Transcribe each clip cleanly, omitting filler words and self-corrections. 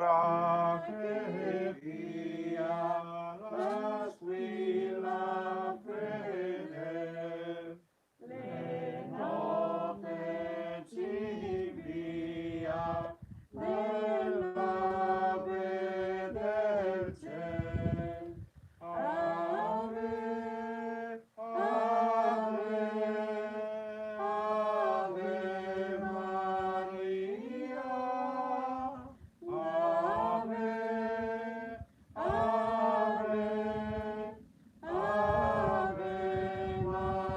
ora che via la squilla fede, le note ci invia nell'ave del cielo. Ave, ave, ave Maria, ave, ave, ave Maria.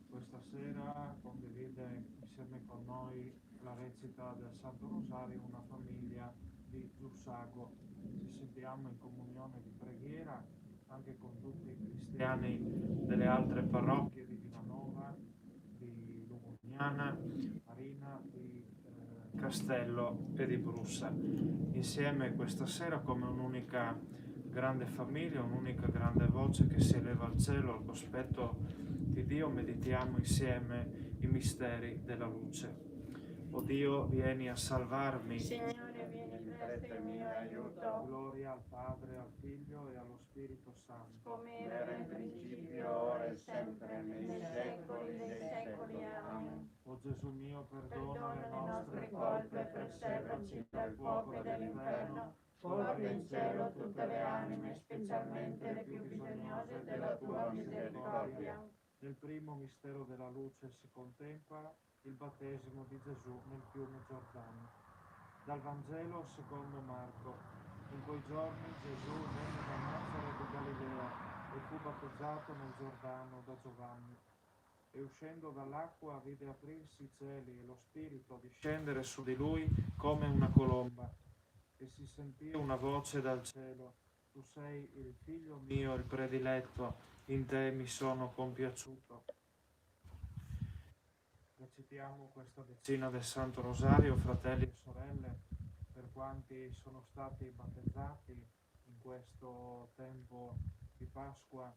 Questa sera condivide insieme con noi la recita del Santo Rosario una famiglia di Giussago. Ci sentiamo in comunione di preghiera anche con tutti i cristiani delle altre parrocchie di Vilanova, di Lugugnana, Marina, di Castello e di Brussa. Insieme questa sera come un'unica grande famiglia, un'unica grande voce che si eleva al cielo al cospetto di Dio, meditiamo insieme i misteri della luce. O Dio, vieni a salvarmi. Signore, vieni presto in mio aiuto. Gloria al Padre, al Figlio e allo Spirito Santo. Come era in principio, ora e sempre, nei secoli dei secoli. Amen. O Gesù mio, Perdona le nostre colpe e preservaci dal fuoco dell'inferno. Porta in cielo tutte le anime, specialmente le più bisognose della tua misericordia. Nel primo mistero della luce si contempla il battesimo di Gesù nel fiume Giordano. Dal Vangelo secondo Marco. In quei giorni Gesù venne da Nazaret di Galilea e fu battezzato nel Giordano da Giovanni. E uscendo dall'acqua vide aprirsi i cieli e lo Spirito discendere su di lui come una colomba. E si sentì una voce dal cielo: Tu sei il figlio mio, il prediletto, in te mi sono compiaciuto. Recitiamo questa decina del Santo Rosario, fratelli e sorelle, per quanti sono stati battezzati in questo tempo di Pasqua,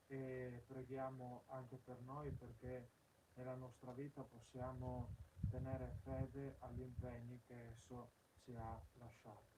e preghiamo anche per noi perché nella nostra vita possiamo tenere fede agli impegni che esso ci ha lasciato.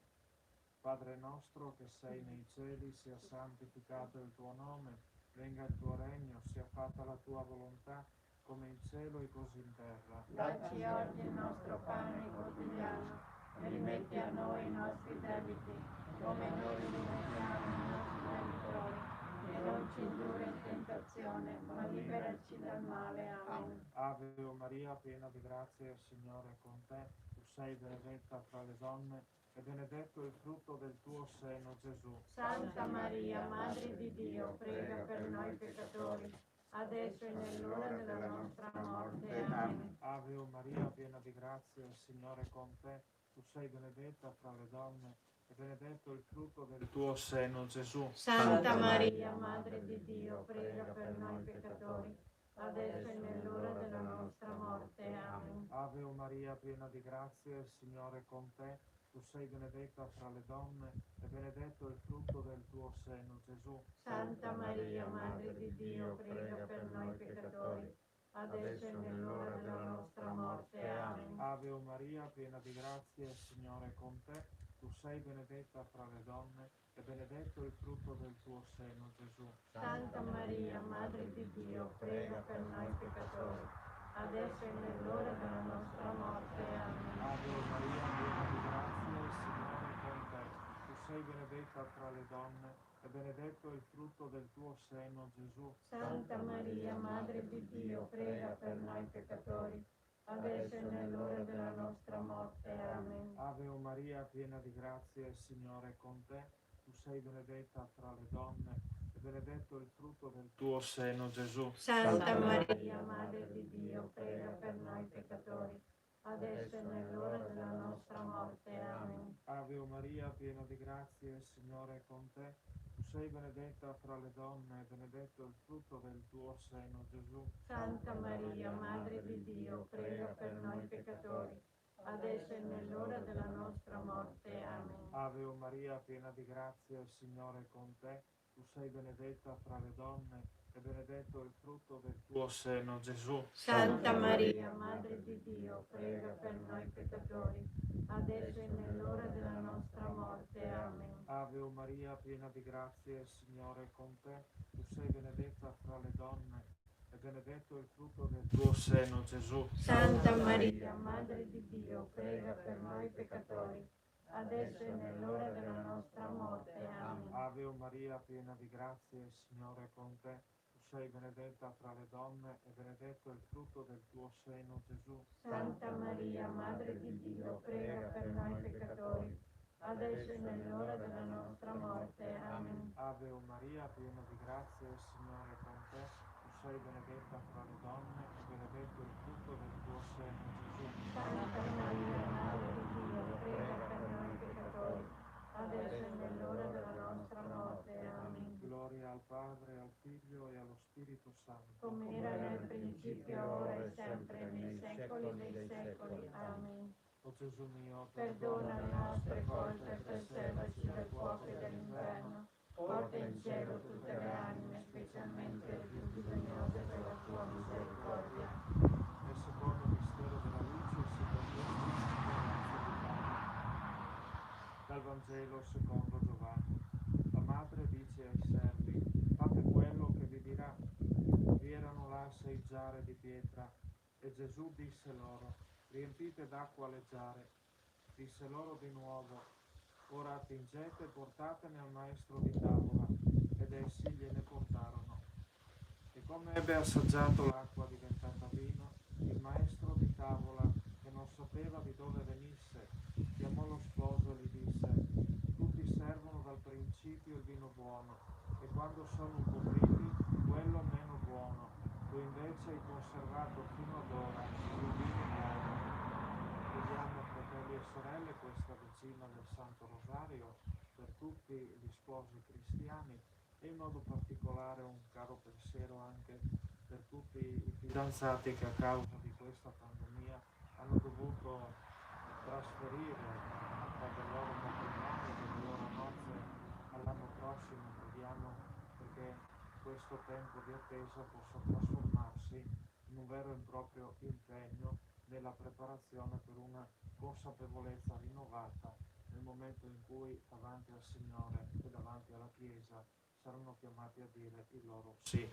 Padre nostro che sei nei cieli, sia santificato il tuo nome, venga il tuo regno, sia fatta la tua volontà, come in cielo e così in terra. Dacci oggi il nostro pane quotidiano e rimetti a noi i nostri debiti, come noi li rimettiamo ai nostri debitori, e non ci indurre in tentazione, ma liberaci dal male. Amen. Ave Maria, piena di grazia, il Signore è con te. Tu sei benedetta fra le donne e benedetto il frutto del tuo seno, Gesù. Santa Maria, Madre di Dio, prega per noi peccatori, adesso e nell'ora della nostra morte. Amen. Ave Maria, piena di grazia, il Signore è con te. Tu sei benedetta fra le donne e benedetto il frutto del tuo seno, Gesù. Santa Maria, Madre di Dio, prega per noi peccatori, adesso e nell'ora della nostra morte. Amen. Ave Maria, piena di grazia, il Signore è con te. Tu sei benedetta fra le donne e benedetto il frutto del tuo seno, Gesù. Santa Maria, Madre di Dio, prega per noi peccatori, adesso e nell'ora della nostra morte. Amen. Ave Maria, piena di grazia, il Signore è con te. Tu sei benedetta fra le donne e benedetto il frutto del tuo seno, Gesù. Santa Maria, Madre di Dio, prega per noi peccatori, adesso e nell'ora della nostra morte. Amen. Ave Maria, piena di grazia, il Signore è con te. Tu sei benedetta fra le donne e benedetto il frutto del tuo seno, Gesù. Santa Maria, Madre di Dio, prega per noi peccatori, adesso e nell'ora della nostra morte. Amen. Ave Maria, piena di grazia, il Signore è con te. Tu sei benedetta fra le donne e benedetto il frutto del tuo seno, Gesù. Santa Maria, Madre di Dio, prega per noi peccatori, adesso e nell'ora della nostra morte. Amen. Ave Maria, piena di grazia, il Signore è con te. Tu sei benedetta fra le donne e benedetto il frutto del tuo seno, Gesù. Santa Maria, Madre di Dio, prega per noi peccatori, adesso e nell'ora della nostra morte. Amen. Ave Maria, piena di grazia, il Signore è con te. Tu sei benedetta fra le donne e benedetto il frutto del tuo seno, Gesù. Santa Maria, Madre di Dio, prega per noi peccatori, adesso e nell'ora della nostra morte. Amen. Ave o Maria, piena di grazia, il Signore è con te. Tu sei benedetta fra le donne, e benedetto il frutto del tuo seno, Gesù. Santa Maria, Madre di Dio, prega per noi peccatori, adesso e nell'ora della nostra morte. Amen. Ave o Maria, piena di grazia, il Signore è con te. Tu sei benedetta fra le donne, e benedetto il frutto del tuo seno, Gesù. Santa Maria, Madre di Dio, prega per noi peccatori, adesso e nell'ora della nostra morte. Amen. Ave o Maria, piena di grazia, il Signore è con te. Tu sei benedetta fra le donne, e benedetto il frutto del tuo seno, Gesù. Santa Maria, Madre di Dio, prega per noi peccatori, adesso e nell'ora della nostra morte. Amen. Gloria al Padre, al Figlio e allo Spirito Santo. Come era nel principio, ora e sempre, nei secoli dei secoli. Amen. O Gesù mio, Perdona le nostre colpe e preservaci dal fuoco dell'inferno. Porta in cielo tutte le anime, specialmente le più bisognose della tua misericordia. nel secondo mistero della luce si dal Vangelo secondo Giovanni. La madre dice ai servi: fate quello che vi dirà. Vi erano là 6 giare di pietra, e Gesù disse loro: riempite d'acqua le giare. Disse loro di nuovo: ora attingete e portatene al maestro di tavola. Ed essi gliene portarono. E come ebbe assaggiato l'acqua diventata vino, il maestro di tavola, che non sapeva di dove venisse, chiamò lo sposo e gli disse: tutti servono dal principio il vino buono, e quando sono un po' vivi, quello meno buono. Tu invece hai conservato fino ad ora il vino buono. Chiediamo, fratelli e sorelle, questa decima del Santo Rosario per tutti gli sposi cristiani, e in modo particolare un caro pensiero anche per tutti i fidanzati che a causa di questa pandemia hanno dovuto trasferire del loro matrimonio, delle loro nozze all'anno prossimo. Preghiamo perché questo tempo di attesa possa trasformarsi in un vero e proprio impegno nella preparazione per una consapevolezza rinnovata nel momento in cui davanti al Signore e davanti alla Chiesa saranno chiamati a dire il loro sì.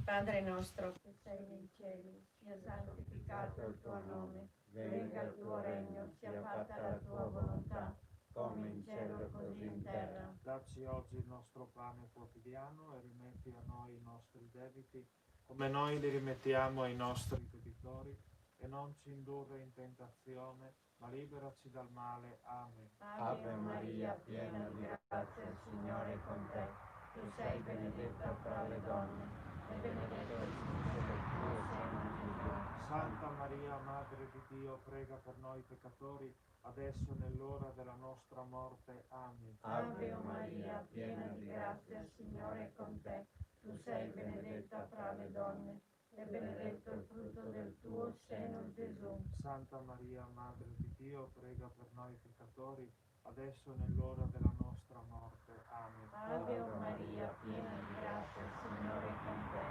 Padre nostro che sei nei cieli, sia santificato il tuo nome, venga il tuo regno, sia fatta la tua volontà, come in cielo così in terra. Dacci oggi il nostro pane quotidiano e rimetti a noi i nostri debiti, come noi li rimettiamo ai nostri debitori, e non ci indurre in tentazione, ma liberaci dal male. Amen. Ave Maria, piena di grazia, il Signore è con te. Tu sei benedetta fra le donne, e benedetto il frutto del tuo seno, Gesù. Santa Maria, Madre di Dio, prega per noi peccatori, adesso e nell'ora della nostra morte. Amen. Ave Maria, piena di grazia, il Signore è con te. Tu sei benedetta fra le donne, e benedetto il frutto del tuo seno, Gesù. Santa Maria, Madre di Dio, prega per noi peccatori, adesso e nell'ora della nostra morte. Amen. Ave Maria, piena di grazia, il Signore è con te.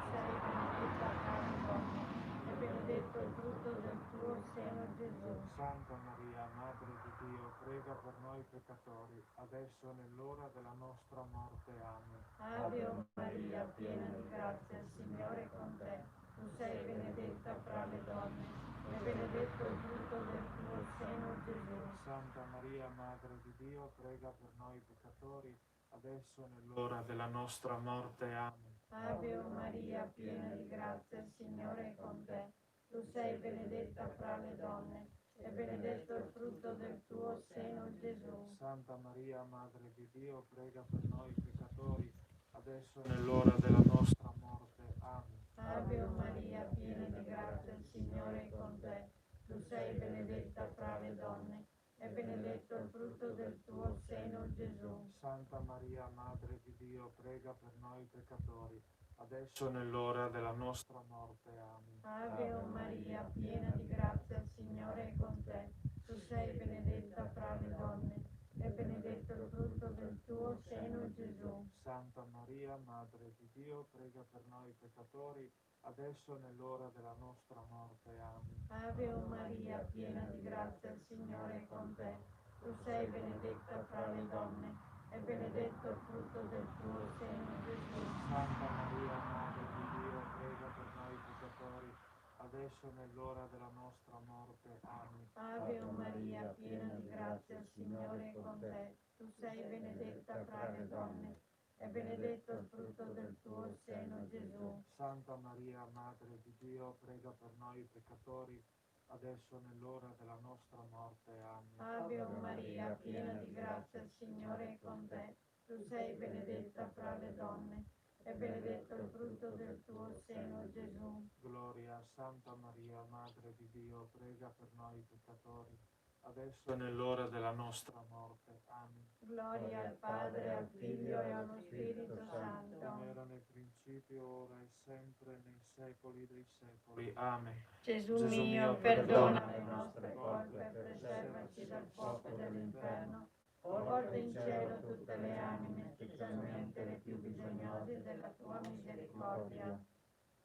Sei benedetta fra le donne, e benedetto il frutto del tuo seno, Gesù. Santa Maria, Madre di Dio, prega per noi peccatori, adesso e nell'ora della nostra morte. Amen. Ave Maria, piena di grazia, il Signore è con te. Tu sei benedetta fra le donne, e benedetto il frutto del tuo seno, Gesù. Santa Maria, Madre di Dio, prega per noi peccatori, adesso e nell'ora della nostra morte. Amen. Ave Maria, piena di grazia, il Signore è con te. Tu sei benedetta fra le donne, e benedetto il frutto del tuo seno, Gesù. Santa Maria, Madre di Dio, prega per noi peccatori, adesso e nell'ora della nostra morte. Amen. Ave Maria, piena di grazia, il Signore è con te. Tu sei benedetta fra le donne, e benedetto il frutto del tuo seno, Gesù. Santa Maria, Madre di Dio, prega per noi peccatori, adesso e nell'ora della nostra morte. Amen. Ave Maria, piena di grazia, il Signore è con te. Tu sei benedetta fra le donne, e benedetto il frutto del tuo seno, Gesù. Santa Maria, Maria, Madre di Dio, prega per noi peccatori, adesso e nell'ora della nostra morte. Amen. Ave Maria, piena di grazia, il Signore è con te. Tu sei benedetta fra le donne, e benedetto il frutto del tuo seno, Gesù. Santa Maria, Madre di Dio, prega per noi peccatori, adesso e nell'ora della nostra morte. Amen. Ave Maria, piena di grazia, il Signore è con te. Tu sei benedetta fra le donne, e benedetto il frutto del tuo seno, Gesù. Santa Maria, Madre di Dio, prega per noi peccatori, adesso e nell'ora della nostra morte. Amen. Ave Maria, piena di grazia, il Signore è con te. Tu sei benedetta fra le donne, e benedetto il frutto del tuo seno, Gesù. Gloria a Santa Maria, Madre di Dio, prega per noi peccatori, adesso e nell'ora della nostra morte. Amen. Gloria al Padre, al Figlio e allo Spirito Santo. Come era nel principio, ora e sempre, nei secoli dei secoli. Amen. Gesù mio, perdona le nostre colpe, preservaci dal fuoco dell'inferno, porta in cielo tutte le anime, specialmente le più bisognose della tua misericordia.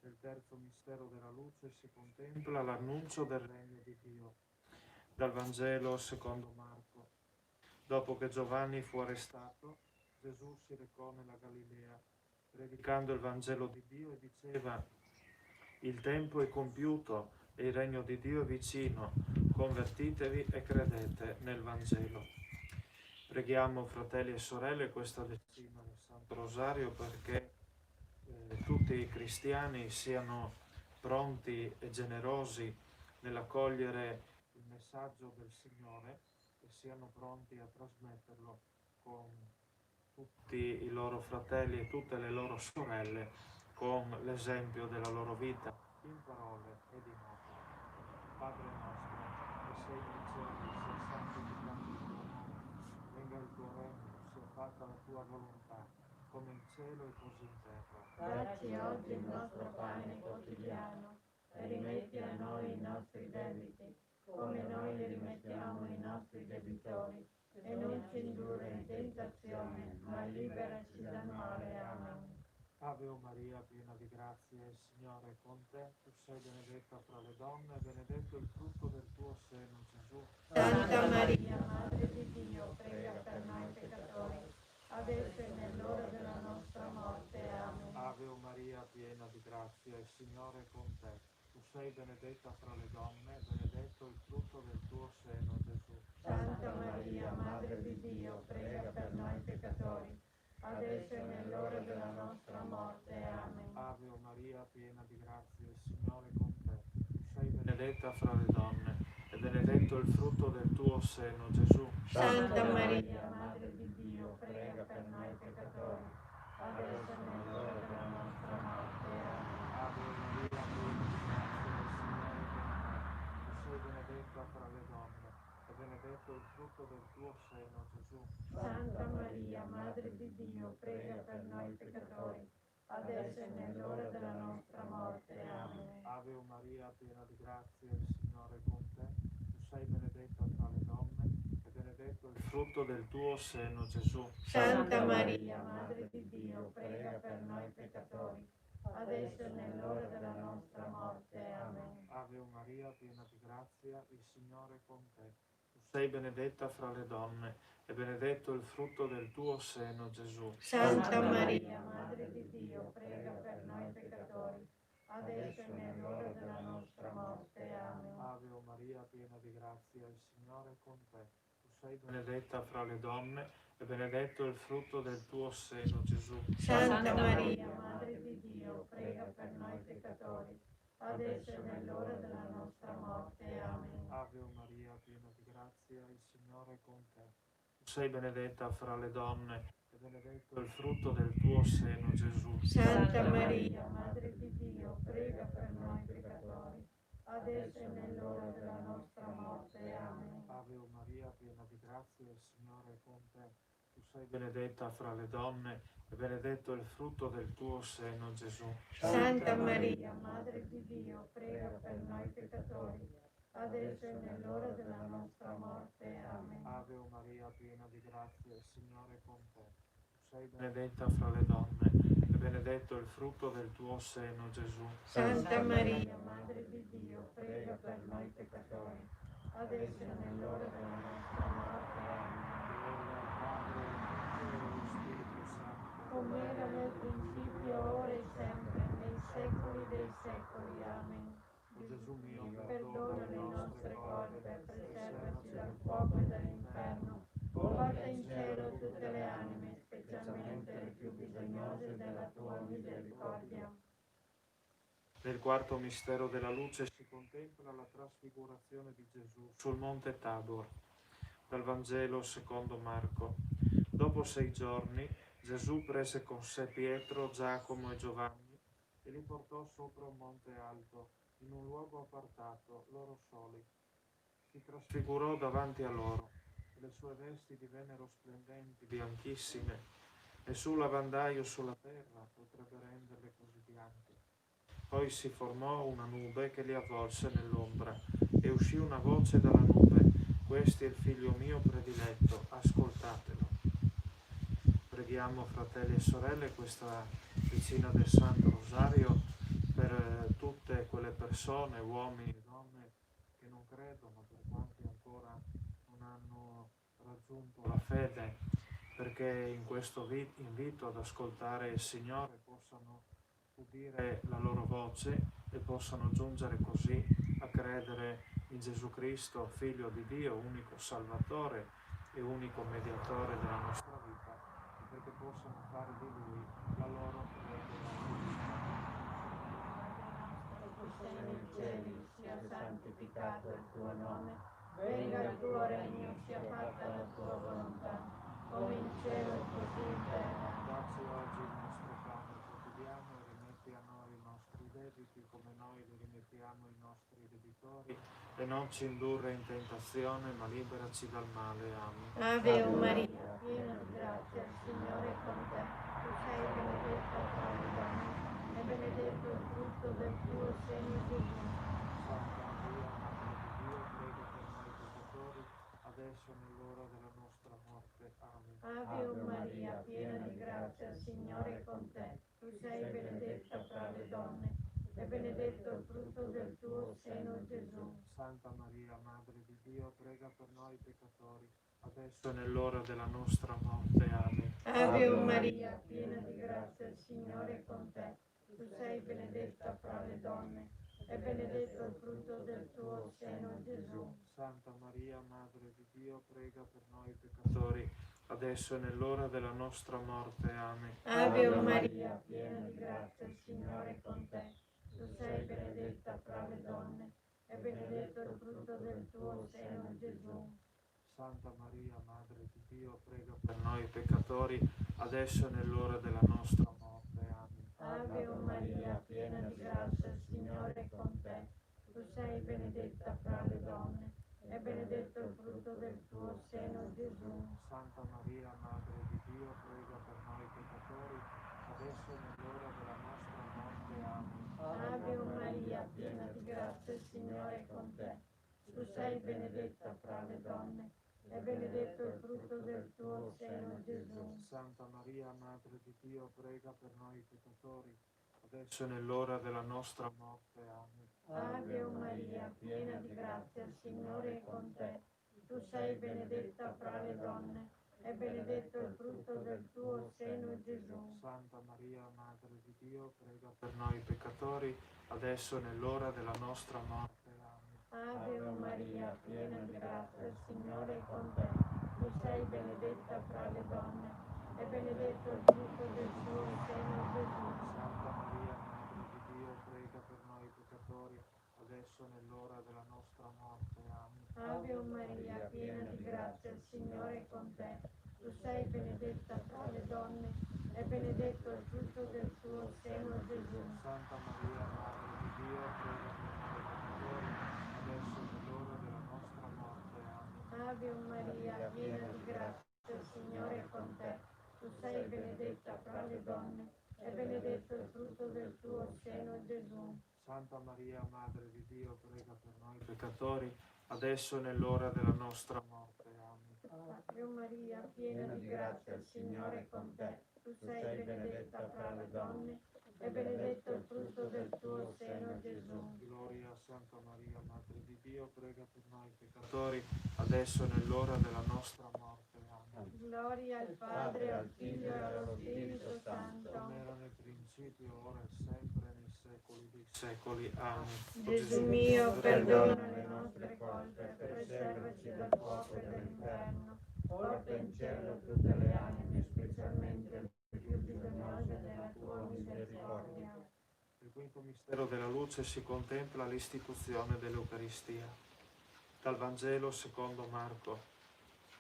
Nel terzo mistero della luce si contempla l'annuncio del regno di Dio. Dal Vangelo secondo Marco. Dopo che Giovanni fu arrestato, Gesù si recò nella Galilea, predicando il Vangelo di Dio e diceva: il tempo è compiuto e il regno di Dio è vicino, convertitevi e credete nel Vangelo. Preghiamo, fratelli e sorelle, questa decima del Santo Rosario perché tutti i cristiani siano pronti e generosi nell'accogliere il messaggio del Signore e siano pronti a trasmetterlo con tutti i loro fratelli e tutte le loro sorelle, con l'esempio della loro vita, in parole ed in opera. Padre nostro, che sei nei cieli, sia santificato il tuo nome, venga il tuo regno, sia fatta la tua volontà, come in cielo e così in terra. Dacci oggi il nostro pane quotidiano, e rimetti a noi i nostri debiti, come noi li rimettiamo ai nostri debitori, e non ci indurre in tentazione, ma liberaci dal male. Amen. Ave Maria, piena di grazia, il Signore è con te. Tu sei benedetta fra le donne, e benedetto il frutto del tuo seno, Gesù. Santa Maria, Madre di Dio, prega per noi peccatori, adesso e nell'ora della nostra morte. Amen. Ave Maria, piena di grazia, il Signore è con te. Tu sei benedetta fra le donne, e benedetto il frutto del tuo seno, Gesù. Santa Maria, Madre di Dio, prega per noi peccatori, adesso e nell'ora della nostra morte. Amen. Ave Maria, piena di grazia, il Signore è con te. Tu sei benedetta fra le donne, e benedetto il frutto del tuo seno, Gesù. Santa Maria, Madre di Dio, prega per noi peccatori, adesso e nell'ora della nostra morte. Amen. Ave Maria, piena di grazia, il Signore è con te. Tu sei benedetta fra le donne, e benedetto il frutto del tuo seno, Gesù. Santa Maria, Madre di Dio, prega per noi peccatori, adesso e nell'ora della nostra morte. Amen. Ave Maria, piena di grazia, il Signore è con te. Tu sei benedetta fra le donne, e benedetto il frutto del tuo seno, Gesù. Santa Maria, Madre di Dio, prega per noi peccatori, adesso e nell'ora della nostra morte. Amen. Ave Maria, piena di grazia, il Signore è con te. Tu sei benedetta fra le donne, e benedetto il frutto del tuo seno, Gesù. Santa Maria, Madre di Dio, prega per noi peccatori, adesso e nell'ora della nostra morte. Amen. Ave Maria, piena di grazia, il Signore è con te. Tu sei benedetta fra le donne, e benedetto il frutto del tuo seno, Gesù. Santa Maria, Madre di Dio, prega per noi peccatori, adesso e nell'ora della nostra morte. Amen. Ave Maria, piena di grazia, il Signore è con te. Tu sei benedetta fra le donne, e benedetto il frutto del tuo seno, Gesù. Santa Maria, Madre di Dio, prega per noi peccatori, adesso e nell'ora della nostra morte. Amen. Ave Maria, piena di grazia, il Signore è con te. Tu sei benedetta fra le donne, e benedetto il frutto del tuo seno, Gesù. Santa Maria, Madre di Dio, prega per noi peccatori, adesso e nell'ora della nostra morte. Amen. Ave Maria, piena di grazia, il Signore è con te. Tu sei benedetta fra le donne, benedetto il frutto del tuo seno, Gesù. Santa Maria, Madre di Dio, prega per noi peccatori, adesso e nell'ora della nostra morte. Amen. Come era nel principio, ora e sempre, nei secoli dei secoli. Amen. O Gesù mio, Perdona le nostre colpe, preservaci dal fuoco e dall'inferno, porta in cielo tutte le anime, specialmente le più bisognose della tua misericordia. Nel quarto mistero della luce si contempla la trasfigurazione di Gesù sul monte Tabor. Dal Vangelo secondo Marco. Dopo 6 giorni Gesù prese con sé Pietro, Giacomo e Giovanni e li portò sopra un monte alto, in un luogo appartato, loro soli. Si trasfigurò davanti a loro e le sue vesti divennero splendenti, bianchissime. Nessun lavandaio sulla terra potrebbe renderle così bianche. Poi si formò una nube che li avvolse nell'ombra e uscì una voce dalla nube: questo è il figlio mio prediletto, ascoltatelo. Preghiamo, fratelli e sorelle, questa vicina del Santo Rosario per tutte quelle persone, uomini e donne, che non credono, per quanti ancora non hanno raggiunto la fede, perché in questo invito ad ascoltare il Signore possano udire la loro voce e possano giungere così a credere in Gesù Cristo, Figlio di Dio, unico Salvatore e unico mediatore della nostra vita, perché possano fare di Lui la loro fede. Tu sei nei cieli, sia santificato il tuo nome, venga il tuo regno, sia fatta la tua volontà, come in cielo e così in terra. Dacci oggi il nostro pane quotidiano e rimetti a noi i nostri debiti come noi li rimettiamo ai nostri debitori e non ci indurre in tentazione ma liberaci dal male. Amen. Ave Maria, piena di grazia, il Signore è con te. Tu sei benedetta tra le donne e benedetto il frutto del tuo seno, Gesù. Santa Maria, Madre di Dio, prega per noi peccatori, adesso è nell'ora della nostra morte. Amen. Ave Maria, piena di grazia, il Signore è con te. Tu sei benedetta fra le donne e benedetto il frutto del tuo seno, Gesù. Santa Maria, Madre di Dio, prega per noi peccatori, adesso è nell'ora della nostra morte. Amen. Ave Maria, piena di grazia, il Signore è con te. Tu sei benedetta fra le donne e benedetto il frutto del tuo seno, Gesù. Santa Maria, Madre di Dio, prega per noi peccatori, adesso è nell'ora della nostra morte. Amen. Ave Maria, piena di grazia, il Signore è con te. Tu sei benedetta fra le donne e benedetto il frutto del tuo seno, Gesù. Santa Maria, Madre di Dio, prega per noi peccatori, adesso è nell'ora della nostra morte. Amen. Ave Maria, piena di grazia, il Signore è con te. Tu sei benedetta fra le donne e benedetto il frutto del tuo seno, Gesù. Santa Maria, Madre di Dio, prega per noi peccatori, adesso è nell'ora della nostra morte. Amen. Ave Maria, piena di grazia, il Signore è con te. Tu sei benedetta fra le donne e benedetto il frutto del tuo seno, Gesù. Santa Maria, Madre di Dio, prega per noi peccatori, adesso è nell'ora della nostra morte. Amen. Ave Maria, piena di grazia, il Signore è con te. Tu sei benedetta fra le donne e benedetto il frutto del tuo seno, Gesù. Santa Maria, Madre di Dio, prega per noi peccatori, adesso è nell'ora della nostra morte. Amen. Ave Maria, piena di grazia, il Signore è con te. Tu sei benedetta fra le donne e benedetto il frutto del tuo seno, Gesù. Santa Maria, Madre di Dio, prega per noi peccatori, adesso è nell'ora della nostra morte. Amen. Ave Maria, piena di grazia, il Signore è con te. Tu sei benedetta fra le donne e benedetto il frutto del tuo seno, Gesù. Santa Maria, Madre di Dio, prega per noi peccatori, adesso è nell'ora della nostra morte. Amen. Ave Maria, piena di grazia, il Signore è con te. Tu sei benedetta fra le donne e benedetto il frutto del tuo seno, Gesù. Santa Maria, Madre di Dio, prega per noi peccatori, adesso è nell'ora della nostra morte. Amen. Ave Maria, piena di grazia, il Signore è con te. Tu sei benedetta fra le donne e benedetto il frutto del tuo seno, Gesù. Gloria a Santa Maria, Madre di Dio, prega per noi peccatori, adesso e nell'ora della nostra morte. Amen. Gloria al Padre, al Figlio e allo Spirito Santo. Come era nel principio, ora e sempre, nei secoli dei secoli. Amen. Gesù mio, perdona le nostre colpe, preservaci dal fuoco dell'inferno, porta in cielo tutte le anime, specialmente le più bisognose della tua misericordia. Nel quinto mistero della luce si contempla l'istituzione dell'Eucaristia. Dal Vangelo secondo Marco.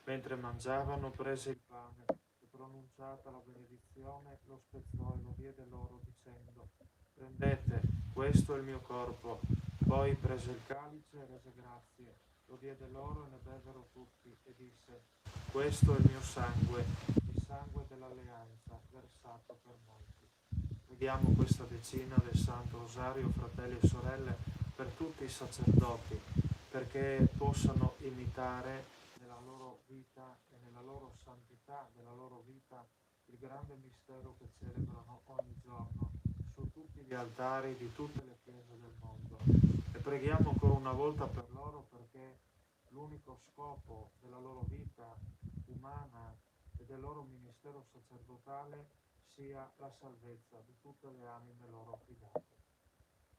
Mentre mangiavano, prese il pane e, pronunciata la benedizione, lo spezzò e lo diede loro dicendo: prendete, questo è il mio corpo. Poi prese il calice e rese grazie, lo diede loro e ne bevvero tutti e disse: questo è il mio sangue, il sangue dell'alleanza, versato per molti. Preghiamo questa decina del Santo Rosario, fratelli e sorelle, per tutti i sacerdoti, perché possano imitare nella loro vita e nella loro santità della loro vita il grande mistero che celebrano ogni giorno su tutti gli altari di tutte le chiese del mondo. E preghiamo ancora una volta per loro, perché l'unico scopo della loro vita umana e del loro ministero sacerdotale sia la salvezza di tutte le anime loro affidate.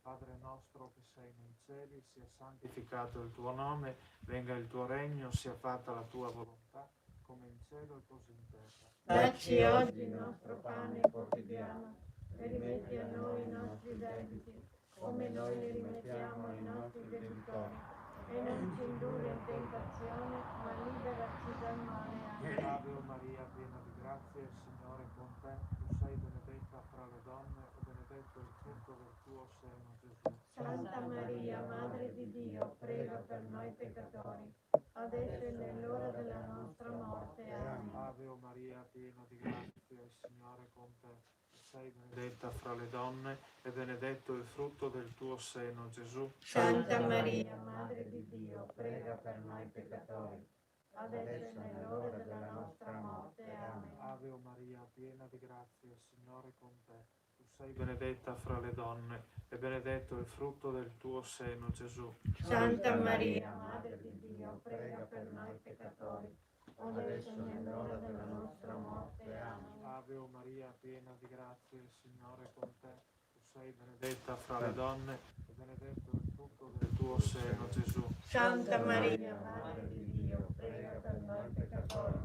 Padre nostro che sei nei cieli, sia santificato il tuo nome, venga il tuo regno, sia fatta la tua volontà, come in cielo e così in terra. Dacci oggi il nostro pane quotidiano e rimetti a noi i nostri debiti, come noi li rimettiamo ai nostri debitori. E non ci indurre in tentazione, ma liberaci dal male. Amen. Ave Maria, piena di grazia, il Signore è con te. Tu sei benedetta fra le donne e benedetto il frutto del tuo seno, Gesù. Santa Maria, Madre di Dio, prega per noi peccatori, adesso e nell'ora della nostra morte. Amen. Ave Maria, piena di grazia, il Signore è con te. Tu sei benedetta fra le donne e benedetto il frutto del tuo seno, Gesù. Santa Maria, Madre di Dio, prega per noi peccatori, adesso e nell'ora della nostra morte. Amen. Ave Maria, piena di grazia, il Signore è con te. Tu sei benedetta fra le donne e benedetto il frutto del tuo seno, Gesù. Santa Maria, Madre di Dio, prega per noi peccatori, adesso e nell'ora della nostra morte. Amen. Ave Maria, piena di grazia, il Signore è con te. Tu sei benedetta fra le donne e benedetto il frutto del tuo seno, Gesù. Santa Maria, Madre di Dio, prega per noi peccatori,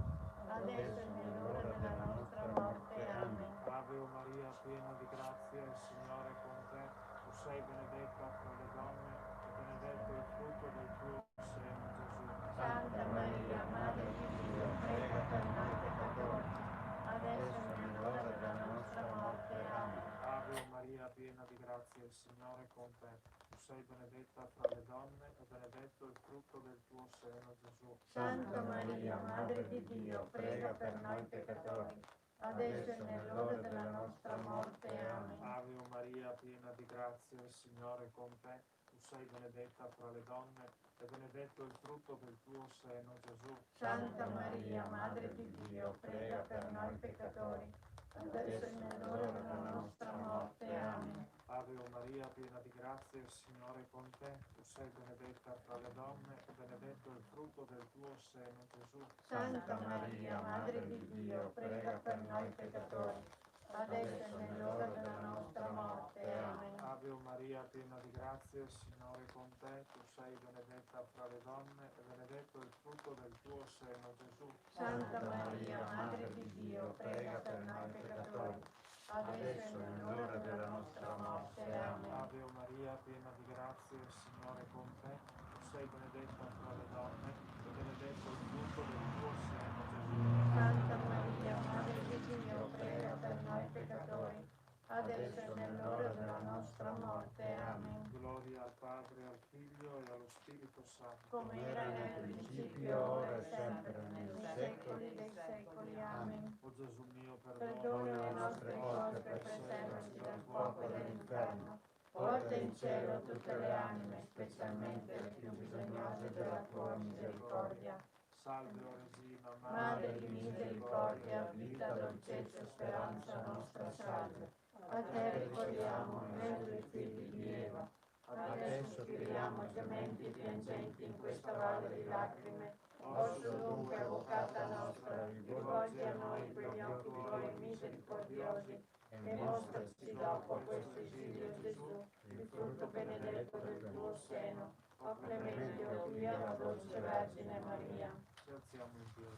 adesso e nell'ora della nostra morte. Amen. Ave Maria, piena di grazia, il Signore è con te. Tu sei benedetta fra le donne e benedetto il frutto del tuo seno, Gesù. Santa Maria, Madre di Dio, prega per noi peccatori, adesso e nell'ora della nostra morte. Amen. Ave Maria, piena di grazia, il Signore è con te. Tu sei benedetta fra le donne e benedetto il frutto del tuo seno, Gesù. Santa Maria, Madre di Dio, prega per noi peccatori, adesso e nell'ora della nostra morte. Amen. Ave Maria, piena di grazia, il Signore è con te. Tu sei benedetta fra le donne e benedetto il frutto del tuo seno, Gesù. Santa Maria, Madre di Dio, prega per noi peccatori, adesso e nell'ora della nostra morte. Amen. Ave Maria, piena di grazia, il Signore è con te. Tu sei benedetta fra le donne e benedetto il frutto del tuo seno, Gesù. Santa Maria, Madre di Dio, prega per noi peccatori, adesso e nell'ora della nostra morte. Amen. Ave Maria, piena di grazia, il Signore è con te. Tu sei benedetta fra le donne e benedetto il frutto del tuo seno, Gesù. Santa Maria, Madre di Dio, prega per noi peccatori, adesso e nell'ora della nostra morte. Amen. Ave Maria, piena di grazia, il Signore è con te. Tu sei benedetta fra le donne e benedetto il frutto del tuo seno, Gesù. Santa Maria, Madre di Dio, prega per noi peccatori, adesso e nell'ora della nostra morte. Amen. Gloria al Padre, al Figlio e allo Spirito Santo. Come era nel principio, ora e sempre, nei secoli dei secoli. Amen. O Gesù mio, Perdona le nostre colpe, preservaci dal fuoco dell'inferno, porta in cielo tutte le anime, specialmente le più bisognose della tua misericordia. Salve, o Regina, Madre di misericordia, vita, dolcezza, speranza nostra, salve. A te ricordiamo noi due figli di Eva, a te sospiriamo gementi e piangenti in questa valle di lacrime. Osso dunque, avvocata nostra, rivolgi a noi quegli occhi tuoi misericordiosi e mostraci dopo questo esilio Gesù, il frutto benedetto del tuo seno. O clemente, o pia, o dolce Vergine Maria. Ci alziamo in piedi.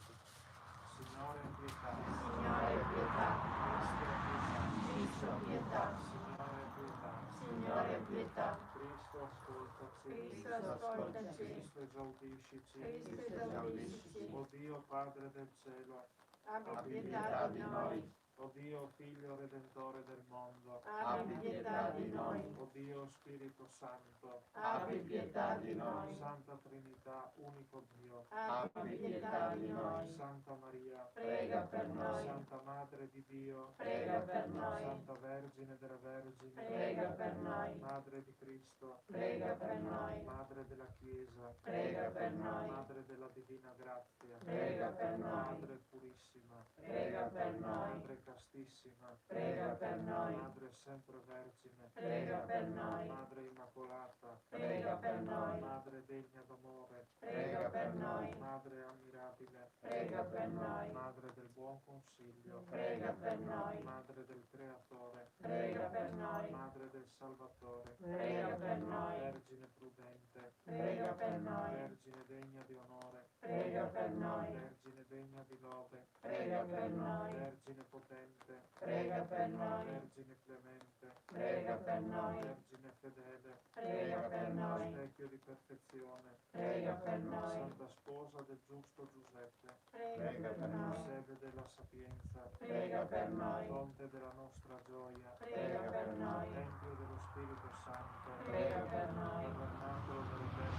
Signore, pietà. Signore, pietà. Cristo, pietà. Cristo, pietà. Signore, pietà. Signore, pietà. Cristo, ascoltaci. Cristo, ascoltaci. Cristo, esaudiscici. Cristo, esaudiscici. O Dio, Padre del cielo. Abbi pietà di noi. O Dio, Figlio Redentore del mondo. Abbi pietà di noi. O Dio, Spirito Santo. Abbi pietà di noi. Santa Trinità, unico Dio. Abbi pietà di noi. Santa Maria. Prega per noi. Santa Madre di Dio. Prega per noi. Santa Vergine delle Vergini. Prega per noi. Madre di Cristo. Prega per noi. Madre della Chiesa. Prega per noi. Madre della Divina Grazia. Prega per noi. Madre purissima. Prega per noi. Madre castissima. Prega per noi. Madre sempre vergine. Prega per noi. Madre immacolata. Prega per noi. Madre degna d'amore. Prega per noi. Madre ammirabile. Prega per noi. Madre del buon consiglio. Prega per noi. Madre del Creatore. Prega per noi. Madre del Salvatore. Prega per noi. Vergine prudente. Prega per noi. Vergine degna di onore. Prega per noi. Vergine degna di lode. Prega per noi. Vergine potente. Prega per noi. Vergine clemente. Prega per noi. Vergine fedele. Prega per noi. Specchio di perfezione. Prega per noi. Santa sposa del giusto Giuseppe. Prega per noi. Sede della sapienza. Prega per noi. Fonte della nostra gioia. Prega per noi. Tempio dello Spirito Santo. Prega per noi. Tabernacolo dell'Eterno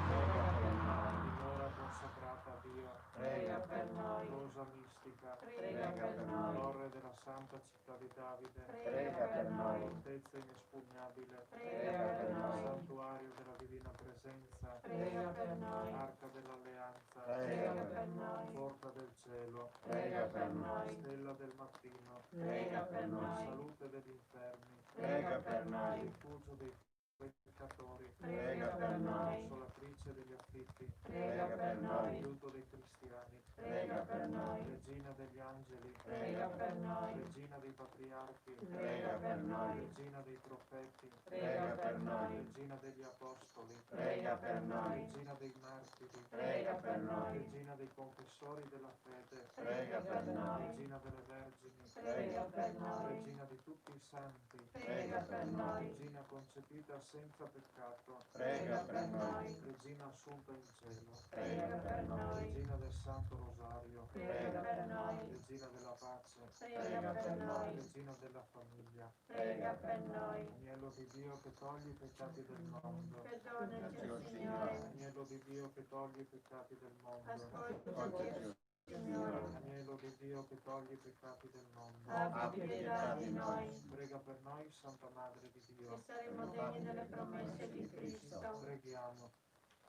Prega per Dio. noi. Dimora consacrata a Dio. Prega per noi. Rosa mistica. Prega per noi. Torre della Santa Città di Davide. Prega per noi. Fortezza inespugnabile. Prega per noi. Santuario della Divina Presenza. Prega per noi. Arca dell'Alleanza. Prega per noi. Porta del cielo. Prega per noi. Stella del mattino. Prega per noi. Salute degli infermi. Prega per noi. Rifugio dei peccatori. Prega per noi. Consolatrice degli afflitti. Prega per noi. Aiuto dei cristiani. Prega per noi. Regina degli angeli. Prega per noi. Regina dei patriarchi. Prega per noi. Regina dei profeti. Prega per noi. Regina degli apostoli. Prega per noi. Regina dei martiri. Prega per noi. Regina dei confessori della fede. Prega per noi. Regina delle vergini. Prega per noi. Regina di tutti i santi. Prega per noi. Regina concepita senza peccato. Prega per noi. Regina assunta in cielo. Prega per noi. Regina del Santo Rosario. Prega per noi. Regina della pace. Prega per noi. Regina della famiglia. Prega per noi. Agnello di Dio che toglie i peccati del mondo. Perdonaci, Signore. Agnello di Dio che toglie i peccati del mondo. Ascoltaci, Signore. Agnello di Dio che toglie i peccati del mondo. Abbi pietà di noi. Prega per noi, Santa Madre di Che Dio. saremo degni delle promesse di Cristo. Preghiamo.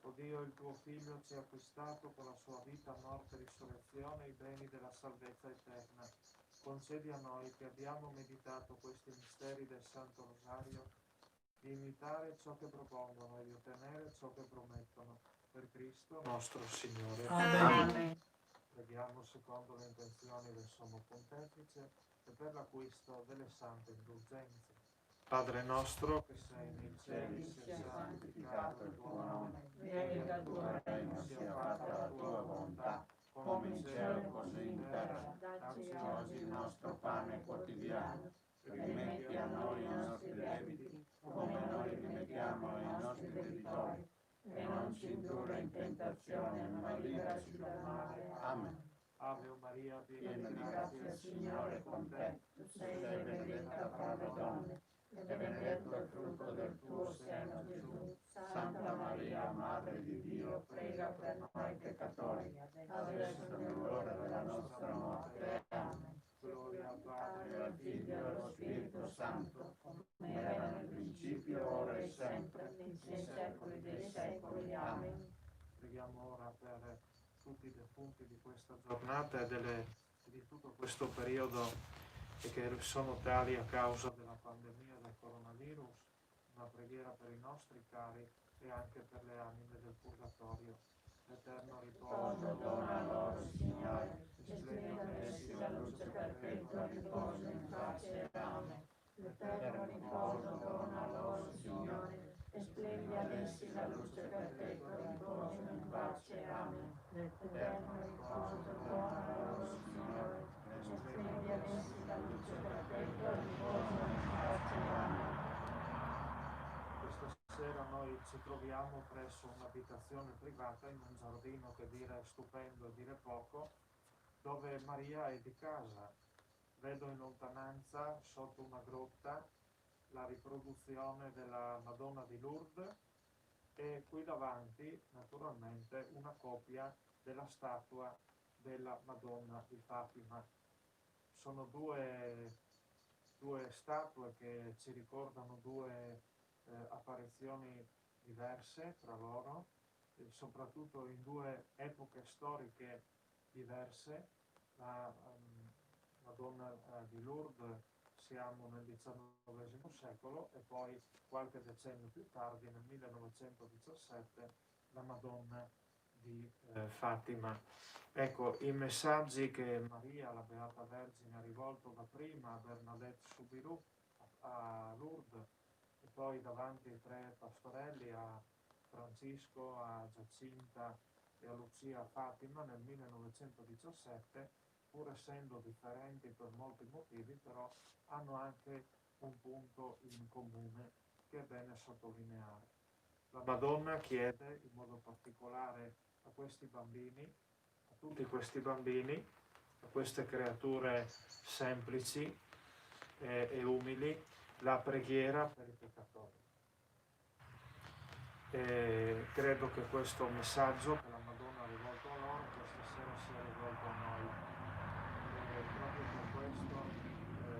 O Dio, il tuo Figlio ci ha acquistato con la sua vita, morte e risurrezione i beni della salvezza eterna. Concedi a noi, che abbiamo meditato questi misteri del Santo Rosario, di imitare ciò che propongono e di ottenere ciò che promettono. Per Cristo nostro Signore. Amen. Preghiamo secondo le intenzioni del Sommo Pontefice e per l'acquisto delle sante indulgenze. Padre nostro che sei nei cieli, sia santificato il tuo nome. Venga il tuo regno, sia fatta la tua volontà, come in cielo così in terra. Dacci oggi il nostro pane quotidiano. Rimetti a noi i nostri debiti, come noi rimettiamo ai nostri debitori. E non ci indurre in tentazione, ma liberaci dal male. Amen. Ave Maria, Piena di grazia, Signore è con te. Tu sei benedetta fra le donne, e benedetto il frutto del tuo seno, Gesù. Santa Maria, Madre di Dio, prega per noi peccatori, adesso è l'ora della nostra morte. Amen. gloria al Padre, Padre, al Figlio e allo Spirito Santo, come era nel principio, ora e sempre, nei secoli dei secoli. Amen. Preghiamo ora per tutti i defunti di questa giornata e di tutto questo periodo e che sono tali a causa della pandemia del coronavirus, una preghiera per i nostri cari e anche per le anime del purgatorio. L'eterno riposo Dona loro, Signore, e splenda in essi la luce perpetua, riposo in pace. Amen. L'eterno riposo dona loro, Signore, e splendi ad essi la luce perpetua, riposo in pace. Amen. L'eterno riposo dona loro, Signore, e splendi ad essi la luce perpetua, riposo in pace. Amen. Questa sera noi ci troviamo presso un'abitazione privata in un giardino, che dire stupendo e dire poco, dove Maria è di casa. Vedo in lontananza, sotto una grotta, la riproduzione della Madonna di Lourdes e qui davanti, naturalmente, una copia della statua della Madonna di Fatima. Sono due statue che ci ricordano due apparizioni diverse tra loro, soprattutto in due epoche storiche diverse. La Madonna di Lourdes siamo nel XIX secolo e poi qualche decennio più tardi, nel 1917, la Madonna di Fatima. Ecco, i messaggi che Maria, la Beata Vergine, ha rivolto da prima a Bernadette Soubirous a Lourdes e poi davanti ai tre pastorelli, a Francisco, a Giacinta e a Lucia a Fatima nel 1917, pur essendo differenti per molti motivi, però hanno anche un punto in comune che è bene sottolineare. La Madonna chiede in modo particolare a questi bambini, a tutti questi bambini, a queste creature semplici e umili, la preghiera per i peccatori. E credo che questo messaggio che la Madonna ha rivolto a loro questa sera sia rivolto a noi. E proprio per questo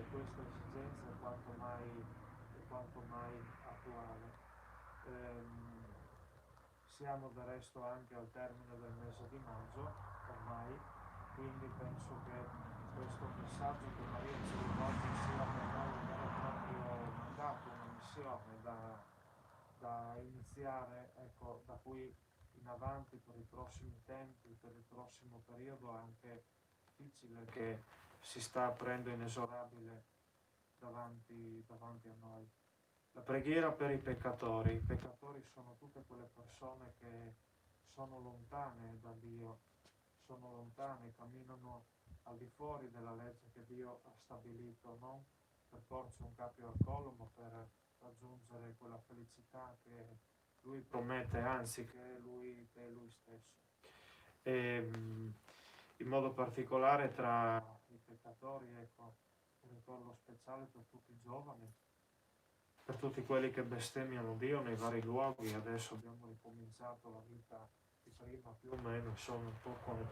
questa esigenza è quanto mai attuale. Siamo del resto anche al termine del mese di maggio ormai, quindi penso che questo messaggio che Maria ci rivolge sia per noi un vero e proprio mandato, una missione da iniziare, ecco, da qui in avanti per i prossimi tempi, per il prossimo periodo anche difficile che si sta aprendo inesorabile davanti a noi. La preghiera per i peccatori sono tutte quelle persone che sono lontane da Dio, sono lontane, camminano al di fuori della legge che Dio ha stabilito, non per porci un cappio al collo, ma per raggiungere quella felicità che Lui promette, anzi che è Lui stesso. E, in modo particolare tra i peccatori, ecco, un ricordo speciale per tutti i giovani, per tutti quelli che bestemmiano Dio nei vari luoghi. Adesso abbiamo ricominciato la vita di prima più o meno, insomma, un po' con le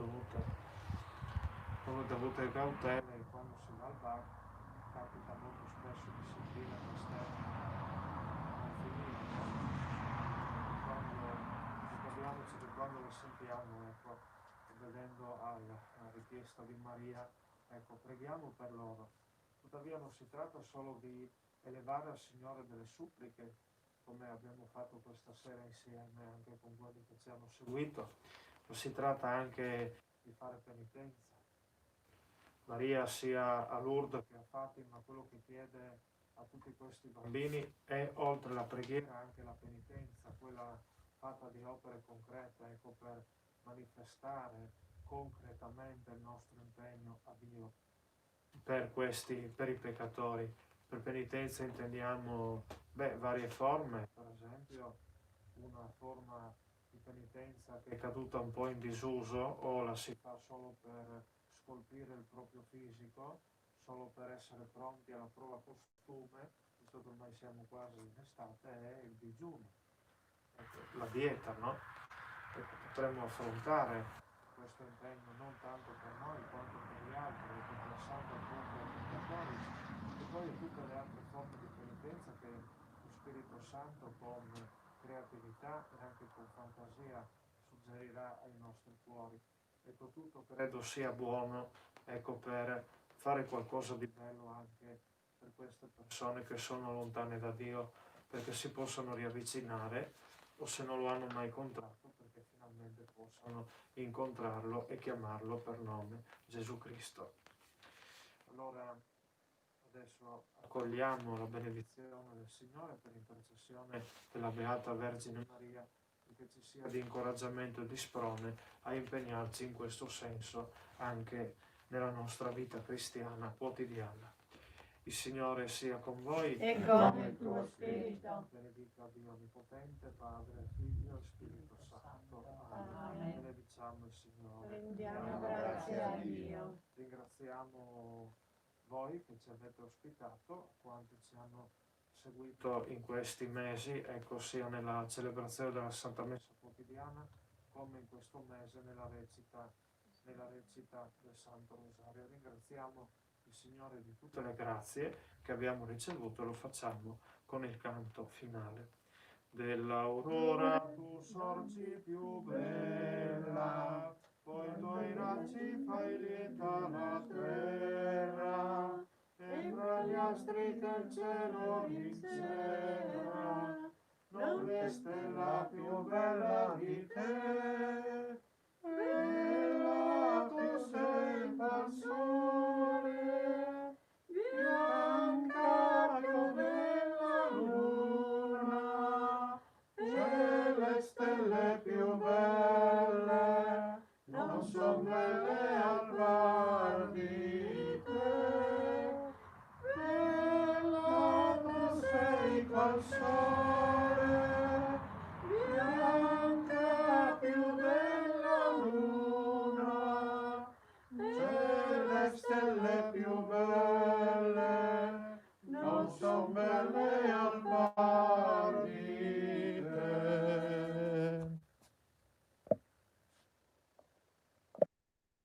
dovute cautele, e quando si va al bar capita molto spesso di sentire bestemmi infinite. Ricordiamoci che quando le sentiamo, ecco, vedendo alla richiesta di Maria, ecco, preghiamo per loro. Tuttavia non si tratta solo di elevare al Signore delle suppliche, come abbiamo fatto questa sera insieme anche con quelli che ci hanno seguito, ma si tratta anche di fare penitenza. Maria, sia a Lourdes che a Fatima, quello che chiede a tutti questi bambini è, oltre la preghiera, anche la penitenza, quella fatta di opere concrete, ecco, per manifestare concretamente il nostro impegno a Dio per i peccatori. Per penitenza intendiamo varie forme, per esempio una forma di penitenza che è caduta un po' in disuso, o la si fa solo per scolpire il proprio fisico, solo per essere pronti alla prova costume, visto che ormai siamo quasi in estate, è il digiuno, ecco, la dieta, no? Ecco, potremmo affrontare questo impegno non tanto per noi quanto per gli altri, pensando appunto ai peccatori e poi a tutte le altre forme di penitenza che lo Spirito Santo con creatività e anche con fantasia suggerirà ai nostri cuori. Ecco, tutto credo sia buono, ecco, per fare qualcosa di bello anche per queste persone che sono lontane da Dio, perché si possano riavvicinare, o se non lo hanno mai incontrato, perché finalmente possano incontrarlo e chiamarlo per nome, Gesù Cristo. Allora, adesso accogliamo la benedizione del Signore per intercessione della Beata Vergine Maria, che ci sia di incoraggiamento e di sprone a impegnarci in questo senso anche nella nostra vita cristiana quotidiana. Il Signore sia con voi e con il tuo spirito. Benedica Dio Onnipotente, Padre, Figlio e Spirito Santo. Amen. Benediciamo il Signore. Rendiamo grazie a Dio. Ringraziamo voi che ci avete ospitato, quanti ci hanno seguito in questi mesi, ecco, sia nella celebrazione della Santa Messa quotidiana come in questo mese nella recita del Santo Rosario. Ringraziamo il Signore di tutte le grazie che abbiamo ricevuto e lo facciamo con il canto finale. Dell'aurora tu sorgi più bella, poi i tuoi raggi fai lieta la terra, e fra gli astri che il cielo riserva, non v'è stella più bella di te. Bella tu sei qual sole, bianca più della luna, e le stelle più belle non son belle al par di te. Bella tu sei qual sole,